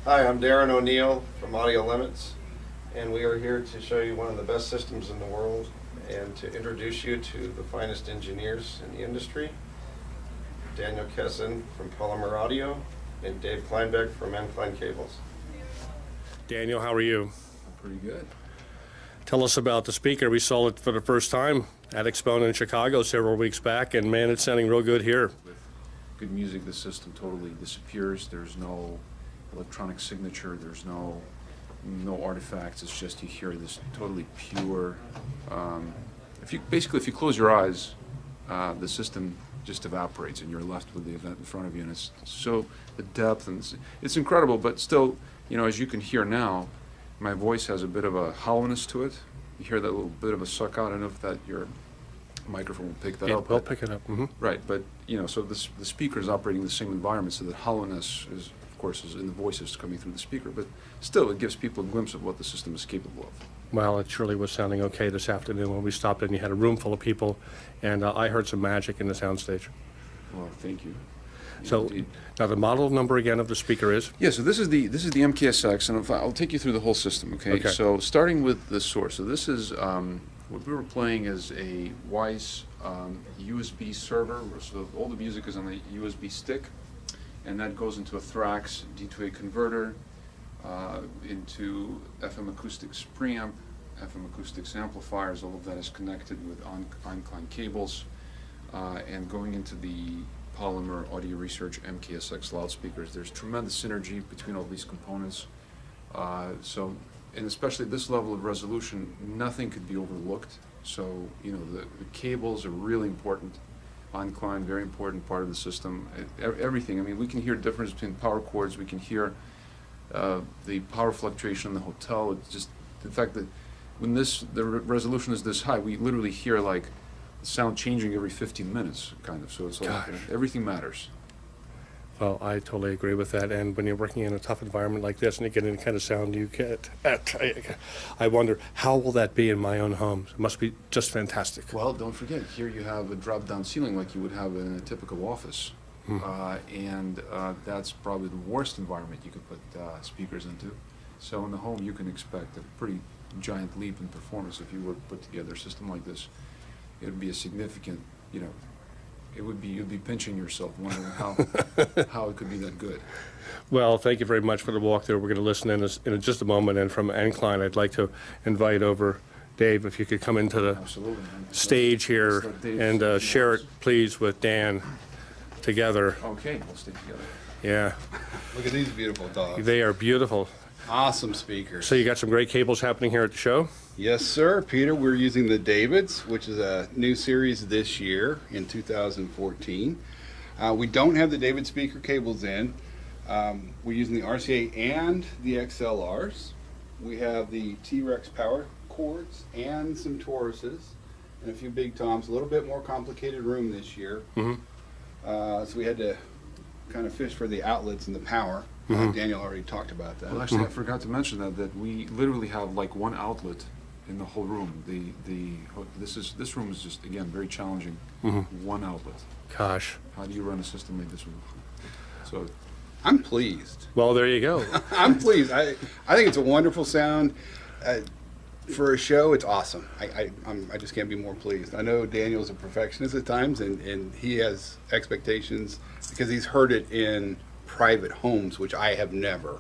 Hi, I'm Darren O'Neill from Audio Limits, and we are here to show you one of the best systems in the world and to introduce you to the finest engineers in the industry, Daniel Kessin from Polymer Audio and Dave Kleinbeck from EnKlein Cables. Daniel, how are you? I'm pretty good. Tell us about the speaker. We saw it for the first time at Expo in Chicago several weeks back, and man, it's sounding real good here. With good music, the system totally disappears. There's no electronic signature. There's no artifacts. It's just you hear this totally pure. If you close your eyes, the system just evaporates, and you're left with the event in front of you. And it's so the depth, and it's incredible. But still, as you can hear now, my voice has a bit of a hollowness to it. You hear that little bit of a suck out. I don't know if that your microphone will pick that up. It will pick it up. Mm-hmm. Right, but so the speaker is operating in the same environment, so that hollowness is, of course, is in the voices coming through the speaker. But still, it gives people a glimpse of what the system is capable of. Well, it surely was sounding okay this afternoon when we stopped in. You had a room full of people, and I heard some magic in the soundstage. Well, thank you. So now the model number again of the speaker is? Yeah, so this is the MKSX, and I'll take you through the whole system, okay? So starting with the source. So this is, what we were playing is a Weiss USB server, so all the music is on the USB stick, and that goes into a Thrax D2A converter, into FM Acoustics preamp, FM Acoustics amplifiers. All of that is connected with EnKlein cables, and going into the Polymer Audio Research MKSX loudspeakers. There's tremendous synergy between all these components. And especially at this level of resolution, nothing could be overlooked. So, the cables are really important. EnKlein, very important part of the system. Everything. I mean, we can hear difference between power chords. We can hear the power fluctuation in the hotel. It's just the fact that when the resolution is this high, we literally hear like sound changing every 15 minutes, kind of. So it's like everything matters. Well, I totally agree with that. And when you're working in a tough environment like this and you get any kind of sound you get, I wonder, how will that be in my own home? It must be just fantastic. Well, don't forget, here you have a drop-down ceiling like you would have in a typical office. And that's probably the worst environment you could put speakers into. So in the home, you can expect a pretty giant leap in performance if you were to put together a system like this. It would be a significant, you'd be pinching yourself, wondering how it could be that good. Well, thank you very much for the walkthrough. We're going to listen in just a moment. And from EnKlein, I'd like to invite over Dave, if you could come into the stage here and share it, please, with Dan together. Okay, we'll stay together. Yeah. Look at these beautiful dogs. They are beautiful. Awesome speakers. So you got some great cables happening here at the show? Yes, sir. Peter, we're using the Davids, which is a new series this year in 2014. We don't have the David speaker cables in. We're using the RCA and the XLRs. We have the T-Rex power cords and some Tauruses and a few big toms. A little bit more complicated room this year. So we had to kind of fish for the outlets and the power. Daniel already talked about that. Well, actually, I forgot to mention that we literally have like one outlet in the whole room. This room is just, again, very challenging. One outlet. Gosh. How do you run a system like this room? So I'm pleased. Well, there you go. I'm pleased. I think it's a wonderful sound. For a show, it's awesome. I just can't be more pleased. I know Daniel's a perfectionist at times, and he has expectations because he's heard it in private homes, which I have never.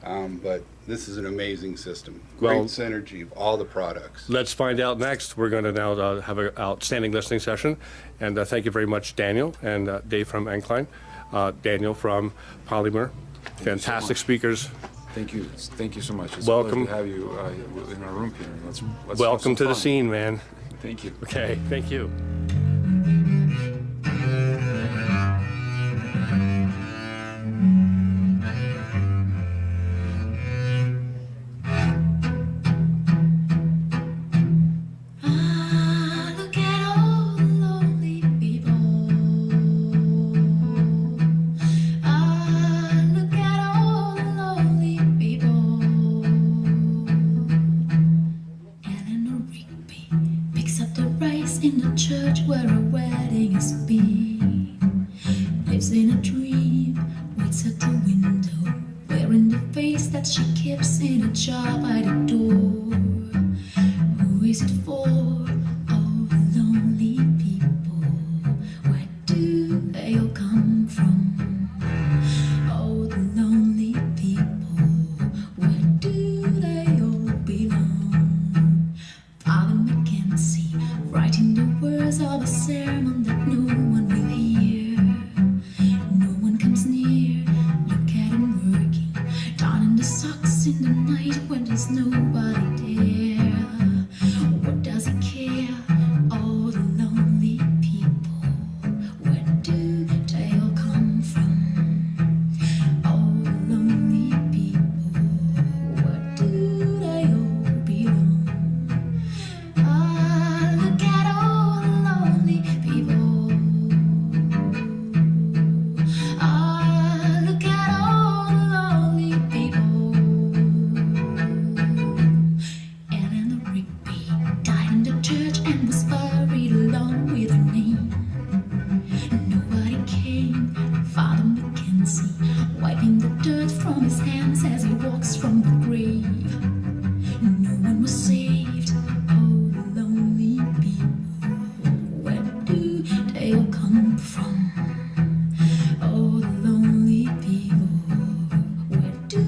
But this is an amazing system. Great synergy of all the products. Let's find out next. We're going to now have an outstanding listening session. And thank you very much, Daniel and Dave from EnKlein. Daniel from Polymer. Fantastic speakers. Thank you. Thank you so much. It's welcome a pleasure to have you in our room, Peter. Let's welcome to the scene, man. Thank you. Okay, thank you. In the church where a wedding is being, lives in a dream, waits at the window, wearing the rice that she keeps in a jar by the door. Who is it for? All the lonely people. Where do they all come from? All the lonely people. Where do they all belong? Father Mackenzie, writing the words of a sermon that no one will hear. No one comes near. Look at him working, darning the socks in the night when there's nobody there. What does he care? All the lonely people. Where do they all come from? All the lonely people. Where do they all belong? Ah, look at all the lonely people. Ah, look at all the lonely people. Eleanor Rigby died in the church and was buried along with her name. Nobody came. Father Mackenzie wiping the dirt from his hands as he walks from the grave. No one was saved. Oh, the lonely people. Where do they all come from? Oh, the lonely people. Where do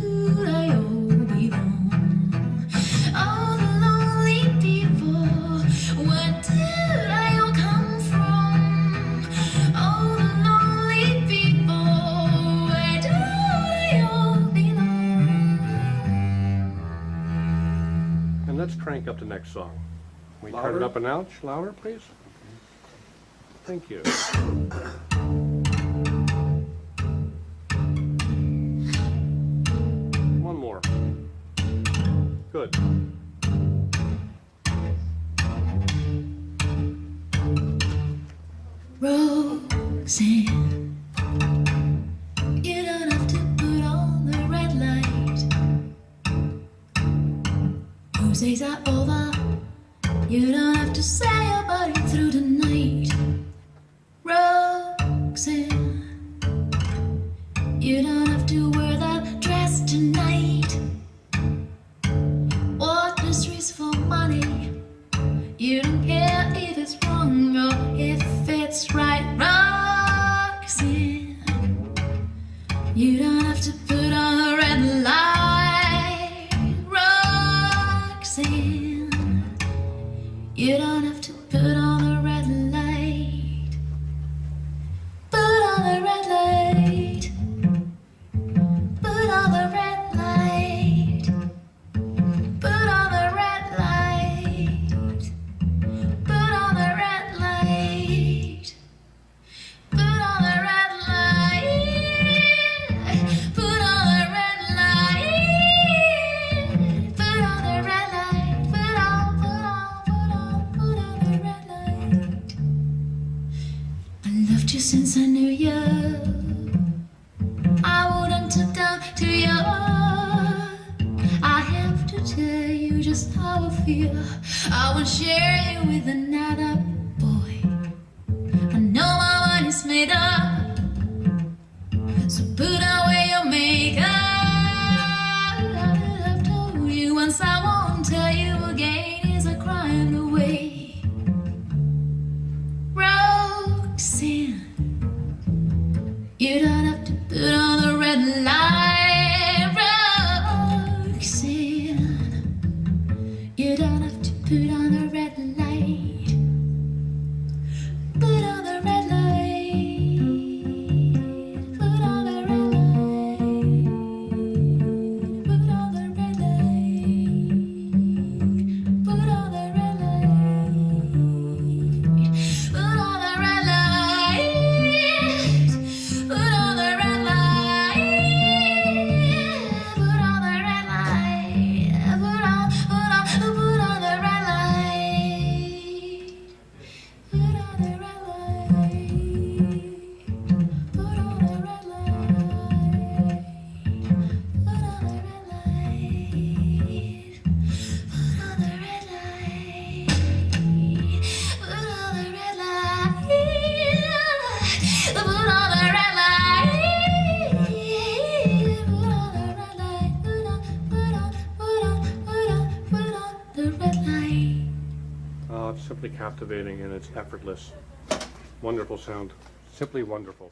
they all belong? Oh, the lonely people. Where do they all come from? Oh, the lonely people. Where do they all belong? And let's crank up the next song. We turn it Louder? up a notch, louder, please. Thank you. One more. Good. Roxanne, you don't have to put on the red light. Roses are over. You don't have to say about it through the night. Roxanne, you don't have to wear that dress tonight. Walk the streets for money. You don't care if it's wrong or if it's right. Roxanne, you don't have to put on a red light. Roxanne, you don't have to put on a red light. Put on the red light. Put on the red light. Put on the red light. Put on the red light. Put on the red light. Put on the red light. Put on the red light. Put on the red light. I loved you since I knew you. I wouldn't talk down to you. I have to tell you just how I feel. I won't share you with another boy. I know my mind is made up, so put away your makeup. I've told you once, I won't tell you again. Is a crime away. Roxanne, you don't have to put on the red light. Roxanne, you don't have to put on the red light. simply captivating and it's effortless. Wonderful sound. Simply wonderful.